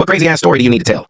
What crazy-ass story do you need to tell?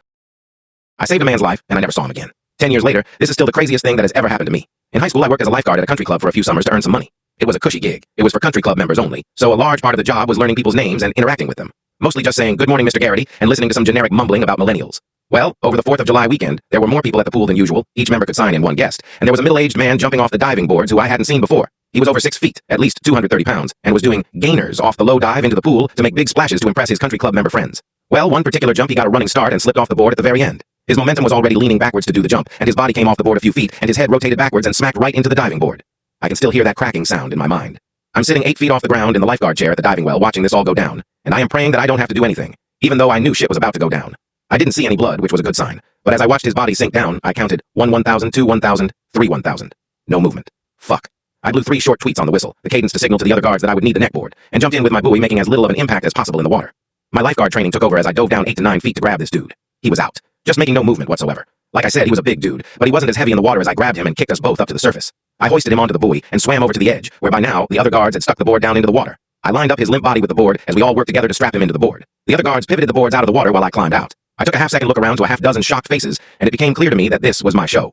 I saved a man's life, and I never saw him again. 10 years later, this is still the craziest thing that has ever happened to me. In high school, I worked as a lifeguard at a country club for a few summers to earn some money. It was a cushy gig. It was for country club members only, so a large part of the job was learning people's names and interacting with them. Mostly just saying, "Good morning, Mr. Garrity," and listening to some generic mumbling about millennials. Well, over the 4th of July weekend, there were more people at the pool than usual. Each member could sign in one guest, and there was a middle-aged man jumping off the diving boards who I hadn't seen before. He was over 6 feet, at least 230 pounds, and was doing gainers off the low dive into the pool to make big splashes to impress his country club member friends. Well, one particular jump he got a running start and slipped off the board at the very end. His momentum was already leaning backwards to do the jump, and his body came off the board a few feet, and his head rotated backwards and smacked right into the diving board. I can still hear that cracking sound in my mind. I'm sitting 8 feet off the ground in the lifeguard chair at the diving well watching this all go down, and I am praying that I don't have to do anything, even though I knew shit was about to go down. I didn't see any blood, which was a good sign, but as I watched his body sink down, I counted 1 1,000, 2 1,000, 3 1,000. No movement. Fuck. I blew 3 short tweets on the whistle, the cadence to signal to the other guards that I would need the neck board, and jumped in with my buoy, making as little of an impact as possible in the water. My lifeguard training took over as I dove down 8 to 9 feet to grab this dude. He was out, just making no movement whatsoever. Like I said, he was a big dude, but he wasn't as heavy in the water as I grabbed him and kicked us both up to the surface. I hoisted him onto the buoy and swam over to the edge, where by now the other guards had stuck the board down into the water. I lined up his limp body with the board as we all worked together to strap him into the board. The other guards pivoted the boards out of the water while I climbed out. I took a half-second look around to a half-dozen shocked faces, and it became clear to me that this was my show.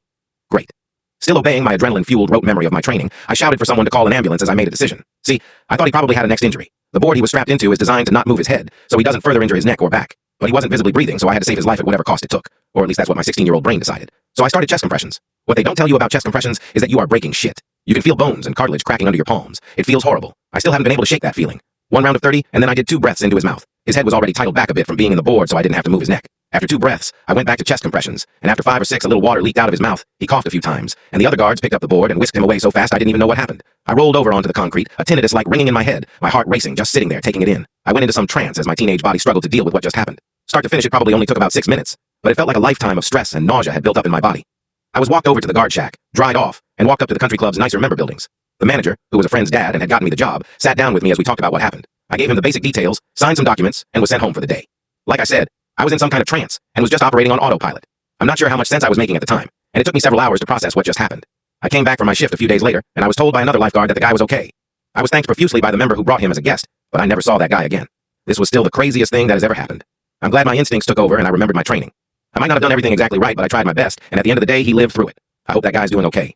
Great. Still obeying my adrenaline-fueled rote memory of my training, I shouted for someone to call an ambulance as I made a decision. See, I thought he probably had a neck injury. The board he was strapped into is designed to not move his head, so he doesn't further injure his neck or back. But he wasn't visibly breathing, so I had to save his life at whatever cost it took. Or at least that's what my 16-year-old brain decided. So I started chest compressions. What they don't tell you about chest compressions is that you are breaking shit. You can feel bones and cartilage cracking under your palms. It feels horrible. I still haven't been able to shake that feeling. 1 round of 30, and then I did 2 breaths into his mouth. His head was already titled back a bit from being in the board, so I didn't have to move his neck. After 2 breaths, I went back to chest compressions, and after 5 or 6, a little water leaked out of his mouth. He coughed a few times, and the other guards picked up the board and whisked him away so fast I didn't even know what happened. I rolled over onto the concrete, a tinnitus-like ringing in my head, my heart racing, just sitting there, taking it in. I went into some trance as my teenage body struggled to deal with what just happened. Start to finish, it probably only took about 6 minutes, but it felt like a lifetime of stress and nausea had built up in my body. I was walked over to the guard shack, dried off, and walked up to the country club's nicer member buildings. The manager, who was a friend's dad and had gotten me the job, sat down with me as we talked about what happened. I gave him the basic details, signed some documents, and was sent home for the day. Like I said, I was in some kind of trance and was just operating on autopilot. I'm not sure how much sense I was making at the time, and it took me several hours to process what just happened. I came back from my shift a few days later, and I was told by another lifeguard that the guy was okay. I was thanked profusely by the member who brought him as a guest, but I never saw that guy again. This was still the craziest thing that has ever happened. I'm glad my instincts took over and I remembered my training. I might not have done everything exactly right, but I tried my best, and at the end of the day, he lived through it. I hope that guy's doing okay.